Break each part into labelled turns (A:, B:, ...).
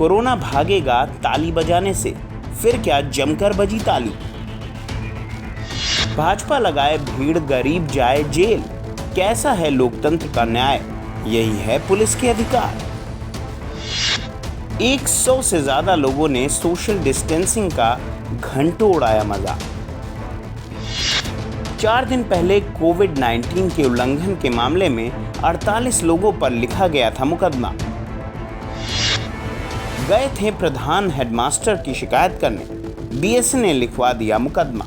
A: Corona भागेगा ताली बजाने से, फिर क्या जमकर बजी ताली। भाजपा लगाए भीड़, गरीब जाए जेल, कैसा है लोकतंत्र का न्याय, यही है पुलिस के अधिकार। 100 से ज्यादा लोगों ने सोशल डिस्टेंसिंग का घंटों उड़ाया मजा। 4 दिन पहले कोविड-19 के उल्लंघन के मामले में 48 लोगों पर लिखा गया था मुकदमा। गए थे प्रधान हेडमास्टर की शिकायत करने, बीएसए ने लिखवा दिया मुकदमा।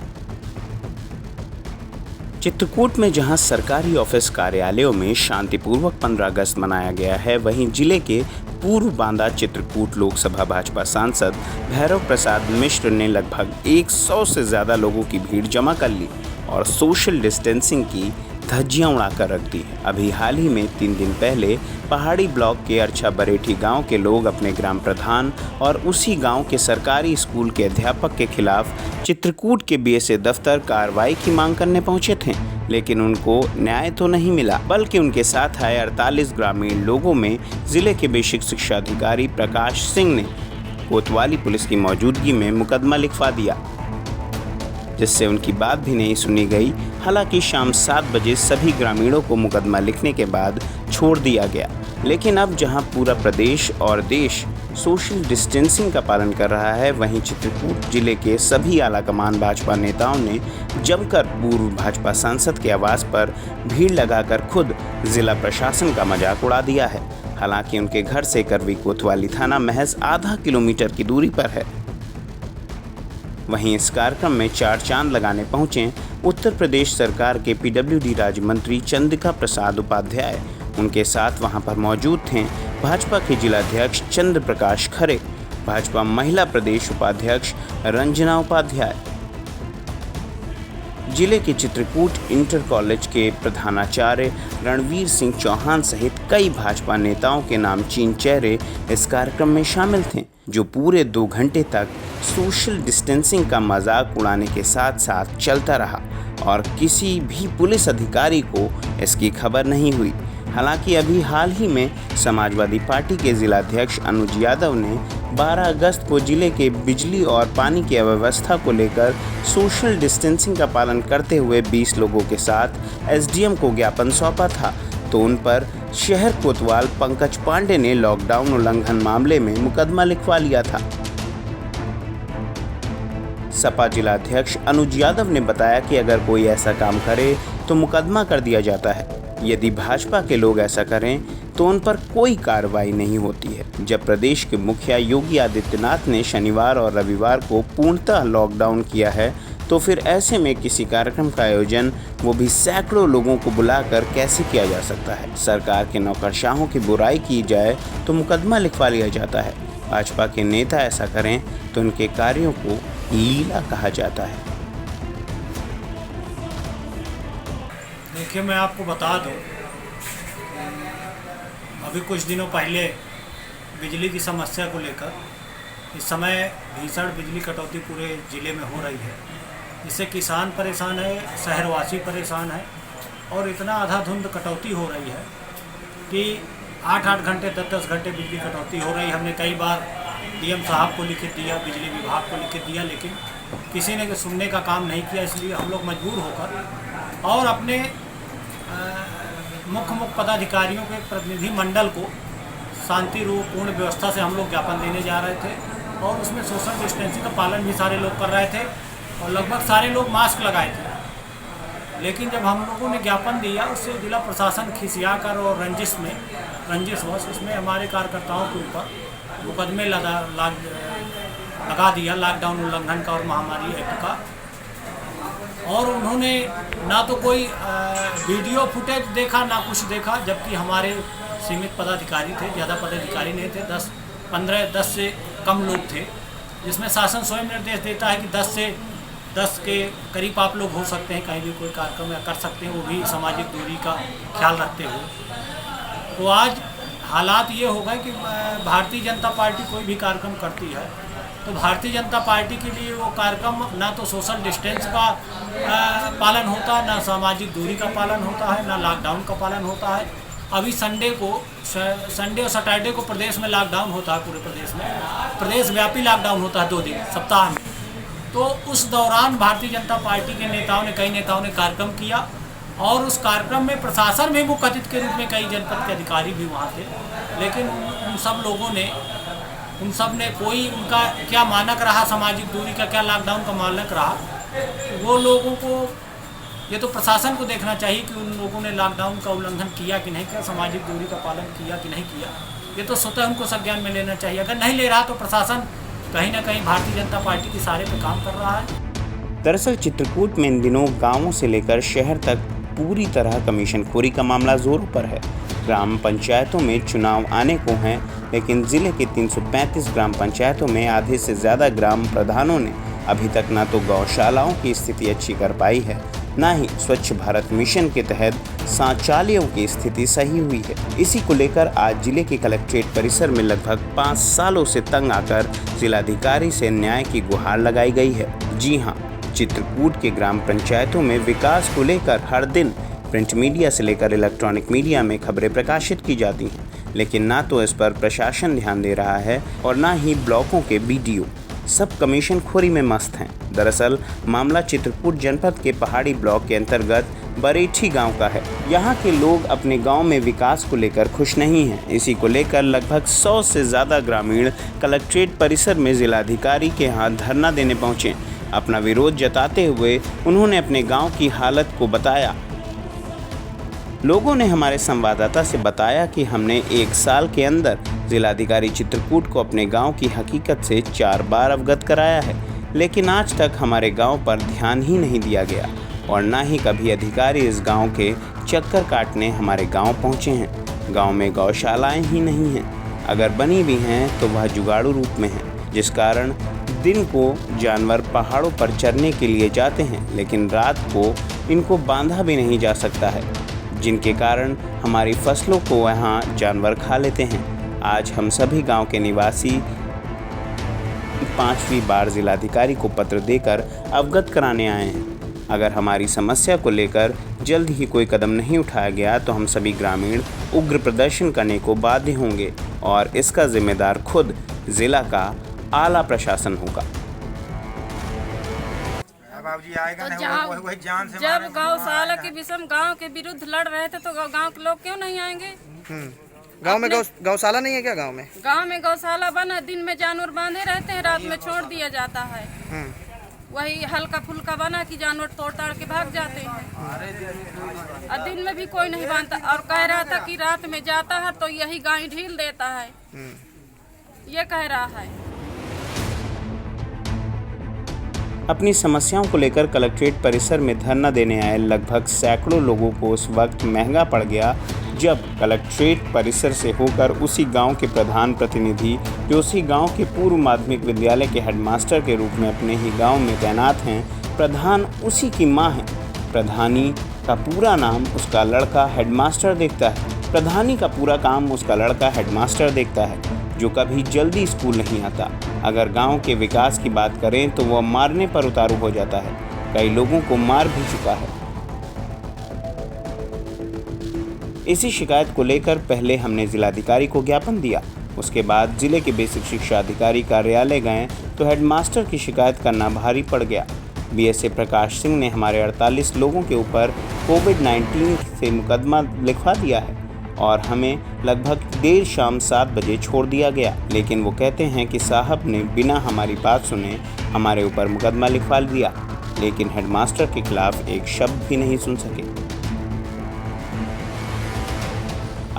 A: चित्रकूट में जहां सरकारी ऑफिस कार्यालयों में शांतिपूर्वक 15 अगस्त मनाया गया है, वहीं जिले के पूर्व बांदा चित्रकूट लोकसभा भाजपा सांसद भैरव प्रसाद मिश्र ने लगभग 100 से ज्यादा लोगों की भीड़ जमा कर ली और सोशल डिस्टेंसिंग की धज्जियां उड़ाकर रख दी है। अभी हाल ही में 3 दिन पहले पहाड़ी ब्लॉक के अर्छा बरेठी गांव के लोग अपने ग्राम प्रधान और उसी गांव के सरकारी स्कूल के अध्यापक के खिलाफ चित्रकूट के बीएसए दफ्तर कार्रवाई की मांग करने पहुंचे थे, लेकिन उनको न्याय तो नहीं मिला, बल्कि उनके साथ आए 48 ग्रामीण लोगों में जिले के बेसिक शिक्षा अधिकारी प्रकाश सिंह ने कोतवाली पुलिस की मौजूदगी में मुकदमा लिखवा दिया, जिससे उनकी बात भी नहीं सुनी गई। हालांकि शाम 7 बजे सभी ग्रामीणों को मुकदमा लिखने के बाद छोड़ दिया गया, लेकिन अब जहां पूरा प्रदेश और देश सोशल डिस्टेंसिंग का पालन कर रहा है, वहीं चित्रकूट जिले के सभी आलाकमान भाजपा नेताओं ने जमकर पूर्व भाजपा सांसद के आवास पर भीड़ लगाकर खुद जिला प्रशासन का मजाक उड़ा दिया है। हालांकि उनके घर से करवी कोतवाली थाना महज आधा किलोमीटर की दूरी पर है। वहीं इस कार्यक्रम में 4 चांद लगाने पहुंचे उत्तर प्रदेश सरकार के पीडब्ल्यूडी राज्य मंत्री चंद्रिका प्रसाद उपाध्याय। उनके साथ वहां पर मौजूद थे भाजपा के जिलाध्यक्ष चंद्र प्रकाश खरे, भाजपा महिला प्रदेश उपाध्यक्ष रंजना उपाध्याय, जिले के चित्रकूट इंटर कॉलेज के प्रधानाचार्य रणवीर सिंह चौहान सहित कई भाजपा नेताओं के नामचीन चेहरे इस कार्यक्रम में शामिल थे, जो पूरे 2 घंटे तक सोशल डिस्टेंसिंग का मजाक उड़ाने के साथ साथ चलता रहा और किसी भी पुलिस अधिकारी को इसकी खबर नहीं हुई। हालांकि अभी हाल ही में समाजवादी पार्टी के जिलाध्यक्ष अनुज यादव ने 12 अगस्त को जिले के बिजली और पानी की अव्यवस्था को लेकर सोशल डिस्टेंसिंग का पालन करते हुए 20 लोगों के साथ एसडीएम को ज्ञापन सौंपा था, तो उन पर शहर कोतवाल पंकज पांडे ने लॉकडाउन उल्लंघन मामले में मुकदमा लिखवा लिया था। सपा जिलाध्यक्ष अनुज यादव ने बताया कि अगर कोई ऐसा काम करे तो मुकदमा कर दिया जाता है। यदि भाजपा के लोग ऐसा करें तो उन पर कोई कार्रवाई नहीं होती है। जब प्रदेश के मुखिया योगी आदित्यनाथ ने शनिवार और रविवार को पूर्णतः लॉकडाउन किया है, तो फिर ऐसे में किसी कार्यक्रम का आयोजन, वो भी सैकड़ों लोगों को बुलाकर कैसे किया जा सकता है। सरकार के नौकरशाहों की बुराई की जाए तो मुकदमा लिखवा लिया जाता है। भाजपा के नेता ऐसा करें तो उनके कार्यों को लीला कहा जाता है।
B: देखिए, मैं आपको बता दूं, अभी कुछ दिनों पहले बिजली की समस्या को लेकर इस समय भीषण बिजली कटौती पूरे ज़िले में हो रही है, जिससे किसान परेशान है, शहरवासी परेशान है और इतना आधाधुंध कटौती हो रही है कि 8-8 घंटे 10-10 घंटे बिजली कटौती हो रही है। हमने कई बार डीएम साहब को लिख दिया, बिजली विभाग को लिख दिया, लेकिन किसी ने सुनने का काम नहीं किया। इसलिए हम लोग मजबूर होकर और अपने मुख्य पदाधिकारियों के प्रतिनिधि मंडल को शांतिपूर्ण व्यवस्था से हम लोग ज्ञापन देने जा रहे थे और उसमें सोशल डिस्टेंसिंग का पालन भी सारे लोग कर रहे थे और लगभग सारे लोग मास्क लगाए थे। लेकिन जब हम लोगों ने ज्ञापन दिया, उससे जिला प्रशासन खिसिया कर और रंजिशवश उसमें हमारे कार्यकर्ताओं के ऊपर मुकदमे लगा दिया लॉकडाउन उल्लंघन का और महामारी एक्ट का। और उन्होंने ना तो कोई वीडियो फुटेज देखा, ना कुछ देखा, जबकि हमारे सीमित पदाधिकारी थे, ज़्यादा पदाधिकारी नहीं थे, 10 से कम लोग थे, जिसमें शासन स्वयं निर्देश देता है कि 10 के करीब आप लोग हो सकते हैं, कहीं भी कोई कार्यक्रम कर सकते हैं, वो भी सामाजिक दूरी का ख्याल रखते हुए। तो आज हालात ये हो गए कि भारतीय जनता पार्टी कोई भी कार्यक्रम करती है तो भारतीय जनता पार्टी के लिए वो कार्यक्रम ना तो सोशल डिस्टेंस का पालन होता है, ना सामाजिक दूरी का पालन होता है, ना लॉकडाउन का पालन होता है। अभी संडे और सैटरडे को प्रदेश में लॉकडाउन होता है, पूरे प्रदेश में प्रदेश व्यापी लॉकडाउन होता है 2 दिन सप्ताह में। तो उस दौरान भारतीय जनता पार्टी के कई नेताओं ने कार्यक्रम किया और उस कार्यक्रम में प्रशासन में मुख्य अतिथि के रूप में कई जनपद के अधिकारी भी वहाँ थे। लेकिन उन सब ने कोई उनका क्या मानक रहा, सामाजिक दूरी का क्या लॉकडाउन का मानक रहा, वो लोगों को ये तो प्रशासन को देखना चाहिए कि उन लोगों ने लॉकडाउन का उल्लंघन किया कि नहीं किया, सामाजिक दूरी का पालन किया कि नहीं किया। ये तो स्वतः उनको संज्ञान में लेना चाहिए। अगर नहीं ले रहा तो प्रशासन कहीं ना कहीं भारतीय जनता पार्टी के इशारे पे काम कर रहा है।
A: दरअसल चित्रकूट में इन दिनों गांवों से लेकर शहर तक पूरी तरह कमीशनखोरी का मामला जोरों पर है। ग्राम पंचायतों में चुनाव आने को हैं, लेकिन जिले के 335 ग्राम पंचायतों में आधे से ज़्यादा ग्राम प्रधानों ने अभी तक ना तो गौशालाओं की स्थिति अच्छी कर पाई है, ना ही स्वच्छ भारत मिशन के तहत शौचालयों की स्थिति सही हुई है। इसी को लेकर आज जिले के कलेक्ट्रेट परिसर में लगभग 5 सालों से तंग आकर जिलाधिकारी से न्याय की गुहार लगाई गई है। जी हाँ, चित्रकूट के ग्राम पंचायतों में विकास को लेकर हर दिन प्रिंट मीडिया से लेकर इलेक्ट्रॉनिक मीडिया में खबरें प्रकाशित की जाती हैं, लेकिन ना तो इस पर प्रशासन ध्यान दे रहा है और ना ही ब्लॉकों के बीडीओ। सब कमीशनखोरी में मस्त हैं। दरअसल मामला चित्रकूट जनपद के पहाड़ी ब्लॉक के अंतर्गत बरेठी गांव का है। यहाँ के लोग अपने गांव में विकास को लेकर खुश नहीं हैं। इसी को लेकर लगभग 100 से ज़्यादा ग्रामीण कलेक्ट्रेट परिसर में जिलाधिकारी के यहाँ धरना देने पहुँचे। अपना विरोध जताते हुए उन्होंने अपने गांव की हालत को बताया। लोगों ने हमारे संवाददाता से बताया कि हमने 1 साल के अंदर जिलाधिकारी चित्रकूट को अपने गांव की हकीकत से 4 बार अवगत कराया है, लेकिन आज तक हमारे गांव पर ध्यान ही नहीं दिया गया और ना ही कभी अधिकारी इस गांव के चक्कर काटने हमारे गांव पहुंचे हैं। गांव में गौशालाएं ही नहीं हैं, अगर बनी भी हैं तो वह जुगाड़ू रूप में हैं, जिस कारण दिन को जानवर पहाड़ों पर चरने के लिए जाते हैं, लेकिन रात को इनको बांधा भी नहीं जा सकता है, जिनके कारण हमारी फसलों को यहाँ जानवर खा लेते हैं। आज हम सभी गांव के निवासी 5वीं बार जिलाधिकारी को पत्र देकर अवगत कराने आए हैं। अगर हमारी समस्या को लेकर जल्द ही कोई कदम नहीं उठाया गया तो हम सभी ग्रामीण उग्र प्रदर्शन करने को बाध्य होंगे और इसका जिम्मेदार खुद जिला का आला प्रशासन होगा।
C: तो जब गौशाला की विषम गांव के विरुद्ध लड़ रहे थे तो गांव के लोग क्यों नहीं आएंगे?
D: गांव में गौशाला नहीं है क्या? गांव में गौशाला
C: बना, दिन में जानवर बांधे रहते हैं, रात में छोड़ दिया जाता है। वही हल्का फुल्का बना कि जानवर तोड़ ताड़ के भाग जाते हैं और दिन में भी कोई नहीं बांधता। और कह रहा था कि रात में जाता है तो यही गाय ढील देता है, ये कह रहा है।
A: अपनी समस्याओं को लेकर कलेक्ट्रेट परिसर में धरना देने आए लगभग सैकड़ों लोगों को उस वक्त महंगा पड़ गया जब कलेक्ट्रेट परिसर से होकर उसी गांव के प्रधान प्रतिनिधि, जो उसी गांव के पूर्व माध्यमिक विद्यालय के हेडमास्टर के रूप में अपने ही गांव में तैनात हैं, प्रधान उसी की मां है। प्रधानी का पूरा नाम उसका लड़का हेडमास्टर देखता है। प्रधानी का पूरा काम उसका लड़का हेडमास्टर देखता है, जो कभी जल्दी स्कूल नहीं आता। अगर गांव के विकास की बात करें तो वह मारने पर उतारू हो जाता है। कई लोगों को मार भी चुका है। इसी शिकायत को लेकर पहले हमने जिलाधिकारी को ज्ञापन दिया, उसके बाद जिले के बेसिक शिक्षा अधिकारी कार्यालय गए तो हेडमास्टर की शिकायत करना भारी पड़ गया। बीएसए प्रकाश सिंह ने हमारे 48 लोगों के ऊपर कोविड-19 से मुकदमा लिखवा दिया है और हमें लगभग देर शाम 7 बजे छोड़ दिया गया। लेकिन वो कहते हैं कि साहब ने बिना हमारी बात सुने हमारे ऊपर मुकदमा लिखवा दिया, लेकिन हेडमास्टर के खिलाफ एक शब्द भी नहीं सुन सके।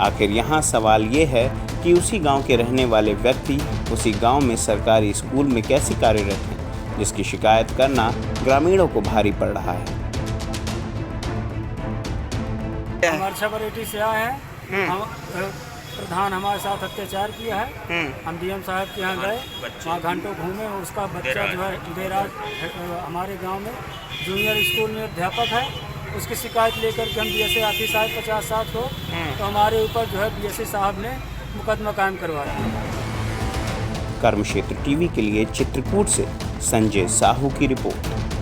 A: आखिर यहाँ सवाल ये है कि उसी गांव के रहने वाले व्यक्ति उसी गांव में सरकारी स्कूल में कैसे कार्यरत हैं, जिसकी शिकायत करना ग्रामीणों को भारी पड़ रहा है।
B: हमारे बरेठी से आए हैं, प्रधान हमारे साथ अत्याचार किया है। हम डीएम साहब के यहाँ गए, वहाँ घंटों घूमे। उसका बच्चा जो है देराज हमारे गांव में जूनियर स्कूल में अध्यापक है, उसकी शिकायत लेकर के हम बीएसए ऑफिस आए 50-60 को, तो हमारे ऊपर जो है बीएसए साहब ने मुकदमा कायम करवाया।
A: कर्मक्षेत्र टीवी के लिए चित्रकूट से संजय साहू की रिपोर्ट।